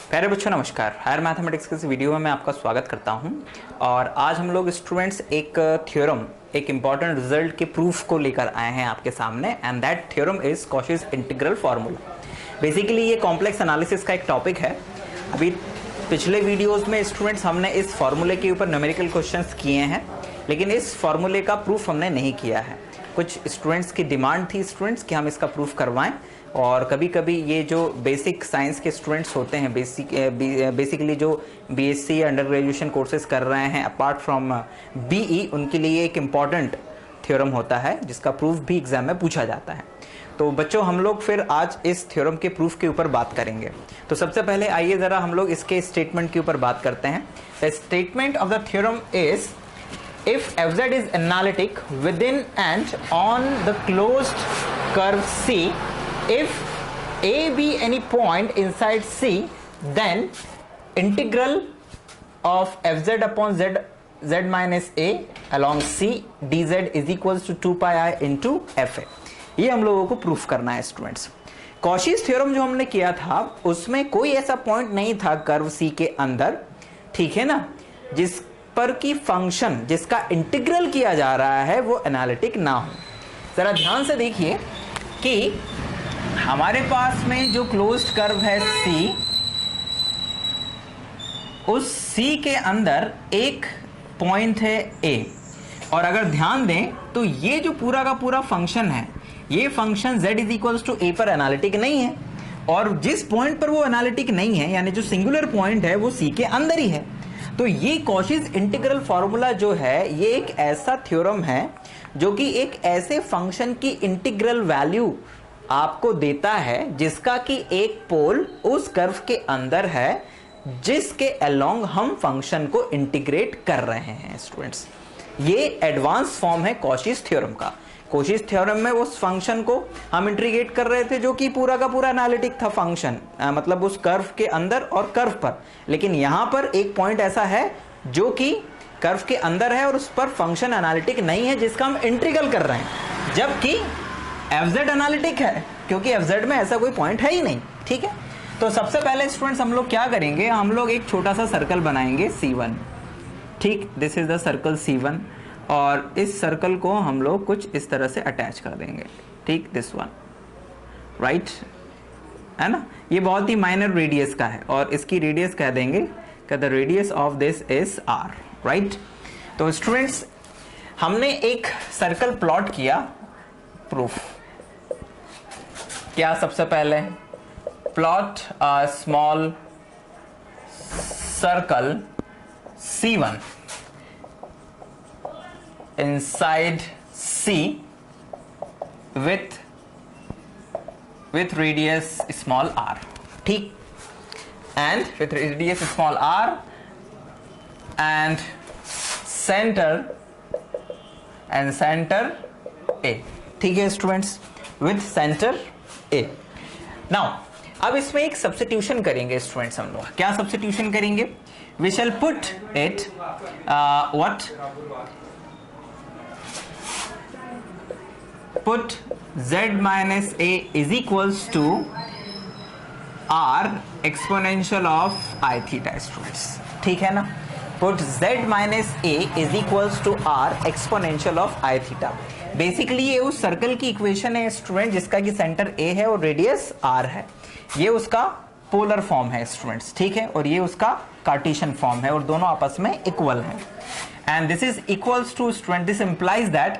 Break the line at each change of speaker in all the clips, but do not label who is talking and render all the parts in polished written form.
प्यारे बच्चों नमस्कार। हायर मैथमेटिक्स के इस वीडियो में मैं आपका स्वागत करता हूं और आज हम लोग स्टूडेंट्स एक थ्योरम, एक इंपॉर्टेंट रिजल्ट के प्रूफ को लेकर आए हैं आपके सामने and that theorem is Cauchy's integral formula. Basically ये कॉम्प्लेक्स एनालिसिस का एक टॉपिक है। अभी पिछले वीडियोस में स्टूडेंट्स हमने इस फार्मूले के ऊपर न्यूमेरिकल क्वेश्चंस किए हैं, लेकिन इस फार्मूले का प्रूफ हमने नहीं किया है। कुछ स्टूडेंट्स की डिमांड थी स्टूडेंट्स कि हम इसका प्रूफ करवाएं, और कभी कभी ये जो बेसिक साइंस के स्टूडेंट्स होते हैं, बेसिकली जो बीएससी अंडर ग्रेजुएशन कोर्सेज कर रहे हैं अपार्ट फ्रॉम बीई, उनके लिए एक इम्पॉर्टेंट थ्योरम होता है जिसका प्रूफ भी एग्जाम में पूछा जाता है। तो बच्चों हम लोग फिर आज इस थ्योरम के प्रूफ के ऊपर बात करेंगे। तो सबसे पहले आइए ज़रा हम लोग इसके स्टेटमेंट के ऊपर बात करते हैं। The statement of the theorem is if fz is analytic within and on the closed curve C, if a be any point inside C, then integral of fz upon z minus a along C dz is equals to 2 pi I into fa। ये हम लोगों को proof करना है students. Cauchy's theorem जो हमने किया था उसमें कोई ऐसा पॉइंट नहीं था कर्व C के अंदर, ठीक है ना, जिस पर की फंक्शन जिसका इंटीग्रल किया जा रहा है वो एनालिटिक ना हो। जरा ध्यान से देखिए कि हमारे पास में जो क्लोज्ड कर्व है C, उस C के अंदर एक पॉइंट है A, और अगर ध्यान दें तो ये जो पूरा का पूरा फंक्शन है, ये function z is equals to a पर एनालिटिक नहीं है, और जिस पॉइंट पर वो एनालिटिक नहीं है यानी जो सिंगुलर पॉइंट है वो C के अंदर ही है। तो ये कॉशीज इंटीग्रल फार्मूला जो है ये एक ऐसा थ्योरम है जो कि एक ऐसे फंक्शन की इंटीग्रल वैल्यू आपको देता है जिसका कि एक पोल उस कर्व के अंदर है जिसके अलोंग हम फंक्शन को इंटीग्रेट कर रहे हैं स्टूडेंट्स। ये एडवांस फॉर्म है कॉशीज थ्योरम का। कॉशीज थ्योरम में उस फंक्शन को हम इंटीग्रेट कर रहे थे जो कि पूरा का पूरा एनालिटिक था फंक्शन, मतलब उस कर्व के अंदर और कर्व पर। लेकिन यहां पर एक पॉइंट ऐसा है जो कि कर्व के अंदर है और उस पर फंक्शन एनालिटिक नहीं है जिसका हम इंटीग्रल कर रहे हैं, जबकि एफजेड एनालिटिक है क्योंकि एफजेड में ऐसा कोई पॉइंट है ही नहीं। ठीक है, तो सबसे पहले स्टूडेंट्स हम लोग क्या करेंगे, हम लोग एक छोटा सा सर्कल बनाएंगे C1। ठीक, this is the circle C1 और इस सर्कल को हम लोग कुछ इस तरह से अटैच कर देंगे। ठीक, दिस वन, राइट, है ना। ये बहुत ही माइनर रेडियस का है और इसकी रेडियस कह देंगे कि the radius of this is r, right. तो स्टूडेंट्स हमने एक सर्कल प्लॉट किया, प्रूफ क्या, सबसे पहले plot a small circle C1 inside C with radius small r, ठीक, and with radius small r and center A, ठीक है students, with center A। now अब इसमें एक सब्स्टिट्यूशन करेंगे स्टूडेंट्स। हम लोग क्या सब्स्टिट्यूशन करेंगे, we shall put it what, put z minus a is equals to r exponential of I theta students, ठीक है ना। put z minus a is equals to r exponential of I theta। Basically ये उस circle की equation है student जिसका कि centre a है और रेडियस r है। ये उसका पोलर फॉर्म है स्टूडेंट्स, ठीक है, और ये उसका कार्टेशियन फॉर्म है और दोनों आपस में इक्वल है। And this is equals to student, this implies that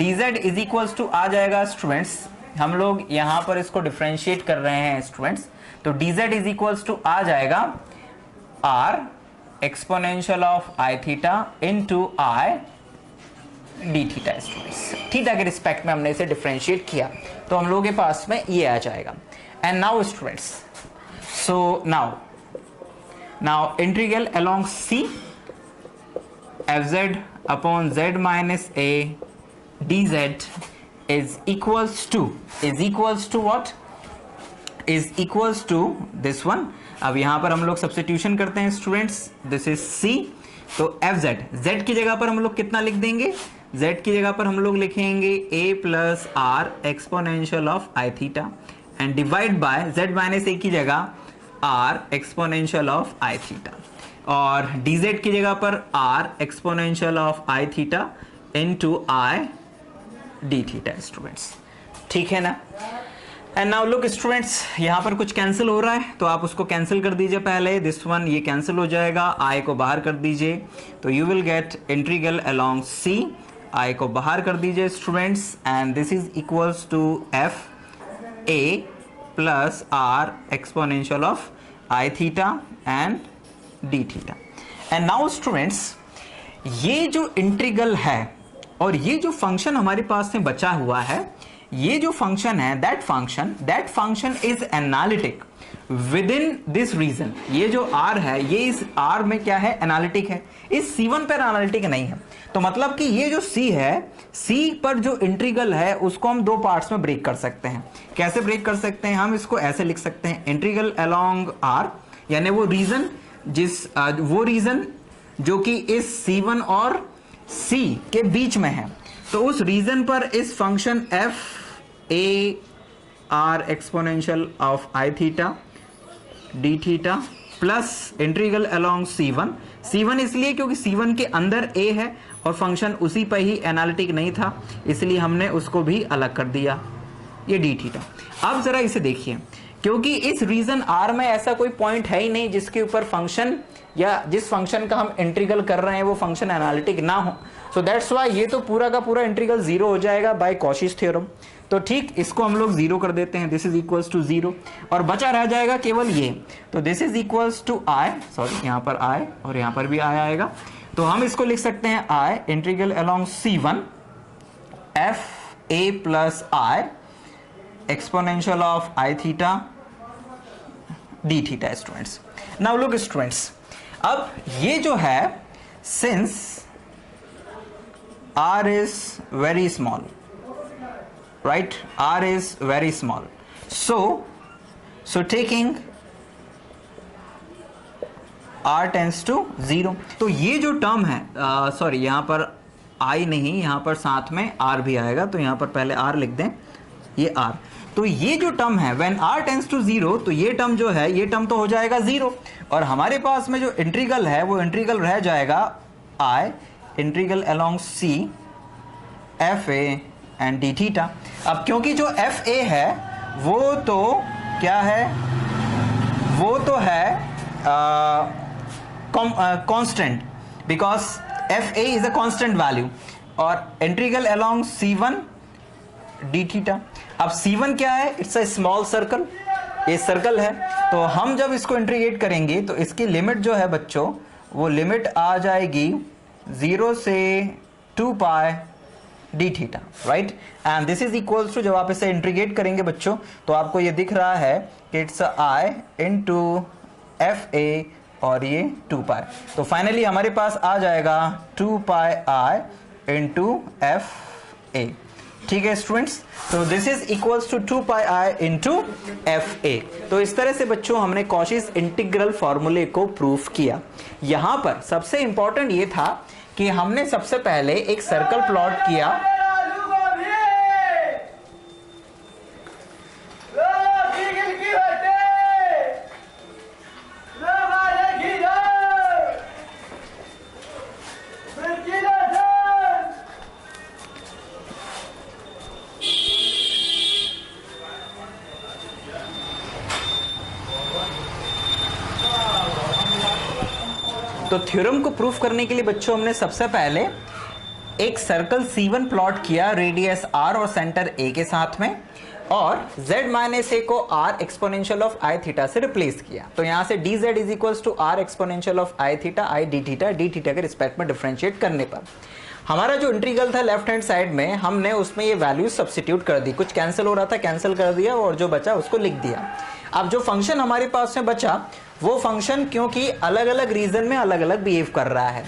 dz is equals to आ जाएगा स्टूडेंट्स, हम लोग यहां पर इसको डिफरेंशिएट कर रहे हैं स्टूडेंट्स, तो dz इज इक्वल्स टू आ जाएगा r exponential of I theta into I d theta students. Theta के रिस्पेक्ट में हमने इसे डिफरेंशिएट किया तो हम लोगों के पास में ये आ जाएगा। And now students, so now integral along C fz upon z minus a dz is equals to what, is equals to this one। अब यहां पर हम लोग सब्स्टिट्यूशन करते हैं स्टूडेंट्स, दिस इज C, तो fz, z की जगह पर हम लोग कितना लिख देंगे, z की जगह पर हम लोग लिखेंगे a plus r exponential of I theta and divide by z minus a की जगह r exponential of I theta, और dz की जगह पर r exponential of I theta into I D theta students, ठीक है ना। एंड नाउ लुक स्टूडेंट्स, यहां पर कुछ कैंसिल हो रहा है तो आप उसको कैंसिल कर दीजिए पहले, दिस वन ये कैंसिल हो जाएगा, i को बाहर कर दीजिए, तो you will get integral along c, i को बाहर कर दीजिए students, and this is equals to f a plus r exponential of I theta and d theta. And now students, ये जो इंटीग्रल है और ये जो फंक्शन हमारे पास में बचा हुआ है, ये जो फंक्शन है that function is analytic within this region. ये जो r है ये इस r में क्या है, एनालिटिक है, इस c1 पर एनालिटिक नहीं है। तो मतलब कि ये जो c है, c पर जो इंटीग्रल है उसको हम दो पार्ट्स में ब्रेक कर सकते हैं। कैसे ब्रेक कर सकते हैं, हम इसको ऐसे लिख सकते हैं, इंटीग्रल अलोंग r, यानी वो रीजन जो कि इस c1 और c के बीच में है, तो उस रीजन पर इस function f a r exponential of I theta D theta plus integral along c1 इसलिए क्योंकि c1 के अंदर a है और फंक्शन उसी पर ही एनालिटिक नहीं था, इसलिए हमने उसको भी अलग कर दिया, ये डी थीटा। अब जरा इसे देखिए, क्योंकि इस रीजन r में ऐसा कोई पॉइंट है ही नहीं जिसके ऊपर फंक्शन या जिस फंक्शन का हम इंटीग्रल कर रहे हैं वो फंक्शन एनालिटिक ना हो, सो दैट्स वाई ये तो पूरा का पूरा इंटीग्रल जीरो हो जाएगा बाय कॉशीज थ्योरम। तो ठीक, इसको हम लोग जीरो कर देते हैं, this is equals to zero, और बचा रह जाएगा केवल ये, तो this is equals to i, sorry यहाँ पर आई और यहाँ पर भी आई आएगा, तो हम इसको लिख सकते हैं I integral along c1 f a plus I exponential of I theta D theta students. Now look students, अब ये जो है, since r is very small, right, r is very small, so taking r tends to 0, तो ये जो term है, sorry यहाँ पर i नहीं, यहाँ पर साथ में r भी आएगा, तो यहाँ पर पहले r लिख दें, ये r, तो ये जो टर्म है when r tends to 0, तो ये टर्म जो है, ये टर्म तो हो जाएगा 0, और हमारे पास में जो इंटीग्रल है वो इंटीग्रल रह जाएगा i integral along c f a and d theta. अब क्योंकि जो f a है वो तो क्या है, वो तो है constant, because f a is a constant value, और integral along c1 D theta. अब c1 क्या है, इट्स अ स्मॉल सर्कल, ये सर्कल है, तो हम जब इसको इंटीग्रेट करेंगे तो इसकी लिमिट जो है बच्चों, वो लिमिट आ जाएगी 0 से 2 pi D theta, right, and this is equals to, जब आप इसे इंटीग्रेट करेंगे बच्चों तो आपको ये दिख रहा है कि it's I into F A और ये 2 पाई, तो फाइनली हमारे पास आ जाएगा 2 पाई आई इंटू एफ ए, ठीक है स्टूडेंट्स, तो this is equals to 2 pi i into f a. तो इस तरह से बच्चों हमने कॉशीज इंटीग्रल फॉर्मूले को प्रूफ किया। यहां पर सबसे इंपॉर्टेंट ये था कि हमने सबसे पहले एक सर्कल प्लॉट किया, तो थ्योरम को प्रूफ करने के लिए बच्चों हमने सबसे पहले एक सर्कल C1 प्लॉट किया रेडियस R और सेंटर A के साथ में, और z माइनस a को r exponential of i theta से रिप्लेस किया, तो यहां से dz is equals to r exponential of i theta i d theta के रिस्पेक्ट में डिफरेंशिएट करने पर हमारा जो इंटीग्रल था लेफ्ट हैंड साइड में, हमने उसमें ये वैल्यू सब्स्टिट्यूट कर दी, कुछ कैंसिल हो रहा था कैंसिल कर दिया और जो बचा उसको लिख दिया। अब जो फंक्शन हमारे पास में बचा वो फंक्शन क्योंकि अलग अलग रीजन में अलग अलग बिहेव कर रहा है,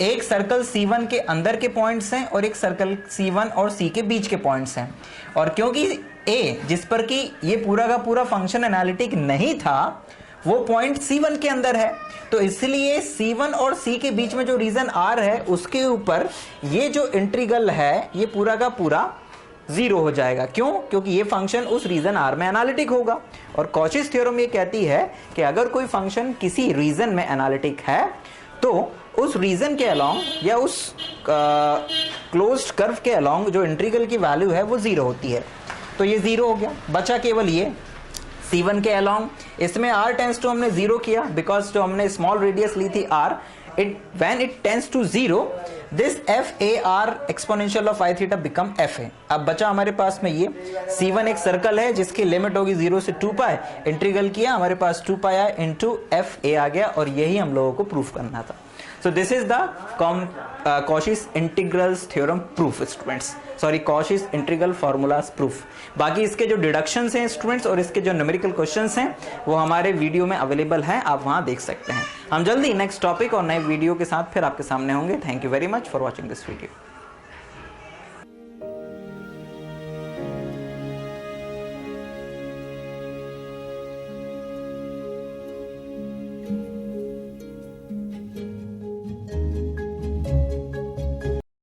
एक सर्कल C1 के अंदर के पॉइंट्स हैं और एक सर्कल C1 और C के बीच के पॉइंट्स हैं, और क्योंकि A जिस पर कि ये पूरा का पूरा फंक्शन एनालिटिक नहीं था वो पॉइंट C1 के अंदर है, तो इसलिए C1 और C के बीच में जो रीजन R है उसके ऊपर ये जो इंटीग्रल है ये पूरा का पूरा जीरो हो जाएगा। क्यों? क्योंकि ये फंक्शन उस रीजन आर में एनालिटिक होगा। और कॉचीज थ्योरम ये कहती है कि अगर कोई फंक्शन किसी रीजन में एनालिटिक है तो उस रीजन के अलोंग या उस क्लोज्ड कर्व के अलोंग जो इंटीग्रल की वैल्यू है वो जीरो होती है। तो ये जीरो हो गया, बचा केवल ये C1 के अलोंग। इसमें r टेंस टू हमने जीरो किया बिकॉज जो हमने स्मॉल रेडियस ली थी r, when it tends to 0 this FAR exponential of I theta become FA। अब बचा हमारे पास में ये C1 एक सर्कल है जिसकी लिमिट होगी 0 से 2 पाई, इंटीग्रल किया हमारे पास 2 पाई आया इंटू FA आ गया और यही हम लोगों को प्रूफ करना था। So this is the Cauchy's integrals theorem proof students, sorry Cauchy's integral formulas proof। बाकी इसके जो डिडक्शंस हैं स्टूडेंट्स और इसके जो न्यूमेरिकल क्वेश्चंस हैं वो हमारे वीडियो में अवेलेबल हैं, आप वहां देख सकते हैं। हम जल्दी नेक्स्ट टॉपिक और नए वीडियो के साथ फिर आपके सामने होंगे। Thank you very much for watching this video.